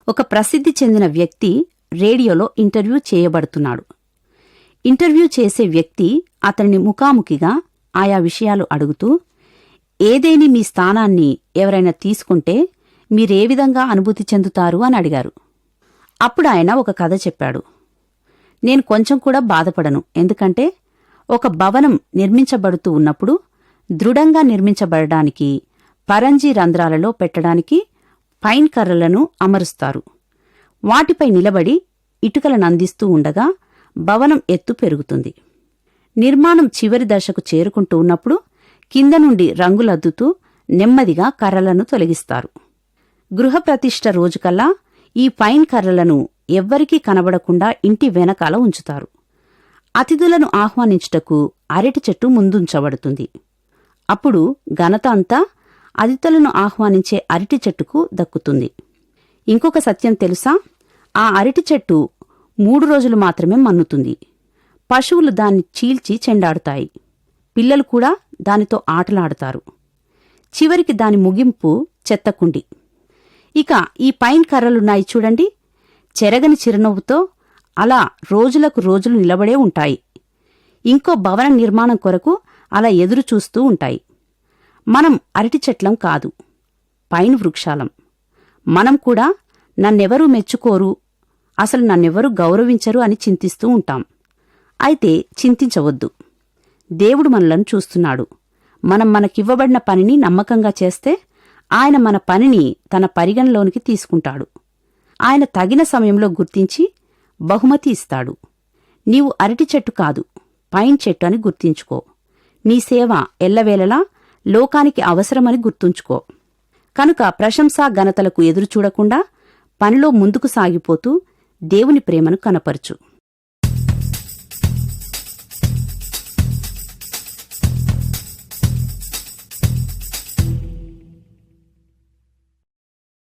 ఒక ప్రసిద్ధి చెందిన వ్యక్తి రేడియోలో ఇంటర్వ్యూ చేయబడుతున్నాడు. ఇంటర్వ్యూ చేసే వ్యక్తి అతనిని ముఖాముఖిగా ఆయా విషయాలు అడుగుతూ, ఏదేని మీ స్థానాన్ని ఎవరైనా తీసుకుంటే మీరే విధంగా అనుభూతి చెందుతారు అని అడిగారు. అప్పుడాయన ఒక కథ చెప్పాడు. నేను కొంచెం కూడా బాధపడను, ఎందుకంటే ఒక భవనం నిర్మించబడుతూ ఉన్నప్పుడు దృఢంగా నిర్మించబడడానికి పరంజీ రంధ్రాలలో పెట్టడానికి పైన్ కర్రలను అమరుస్తారు. వాటిపై నిలబడి ఇటుకలను అందిస్తూ ఉండగా భవనం ఎత్తు పెరుగుతుంది. నిర్మాణం చివరి దశకు చేరుకుంటూ ఉన్నప్పుడు కింద నుండి రంగులద్దుతూ నెమ్మదిగా కర్రలను తొలగిస్తారు. గృహప్రతిష్ఠ రోజుకల్లా ఈ పైన్ కర్రలను ఎవ్వరికీ కనబడకుండా ఇంటి వెనకాల ఉంచుతారు. అతిథులను ఆహ్వానించుటకు అరటి చెట్టు ముందుంచబడుతుంది. అప్పుడు ఘనత అంతా అతిథులను ఆహ్వానించే అరటి చెట్టుకు దక్కుతుంది. ఇంకొక సత్యం తెలుసా? ఆ అరటి చెట్టు 3 రోజులు మాత్రమే మన్నుతుంది. పశువులు దాన్ని చీల్చి చెండాడుతాయి. పిల్లలు కూడా దానితో ఆటలాడుతారు. చివరికి దాని ముగింపు చెత్తకుండి. ఇక ఈ పైన్ కర్రలున్నాయి చూడండి, చెరగని చిరునవ్వుతో అలా రోజులకు రోజులు నిలబడే ఉంటాయి. ఇంకో భవన నిర్మాణం కొరకు అలా ఎదురుచూస్తూ ఉంటాయి. మనం అరటి చెట్లం కాదు, పైన్ వృక్షాలం. మనం కూడా నన్నెవరూ మెచ్చుకోరు, అసలు నన్నెవరూ గౌరవించరు అని చింతిస్తూ ఉంటాం. అయితే చింతించవద్దు. దేవుడు మనలను చూస్తున్నాడు. మనం మనకివ్వబడిన పనిని నమ్మకంగా చేస్తే ఆయన మన పనిని తన పరిగణలోనికి తీసుకుంటాడు. ఆయన తగిన సమయంలో గుర్తించి బహుమతి ఇస్తాడు. నీవు అరటి చెట్టు కాదు, పైన్ చెట్టు అని గుర్తించుకో. నీ సేవ ఎల్లవేళలా లోకానికి అవసరమని గుర్తుంచుకో. కనుక ప్రశంసా ఘనతలకు ఎదురుచూడకుండా పనిలో ముందుకు సాగిపోతూ దేవుని ప్రేమను కనపరచు.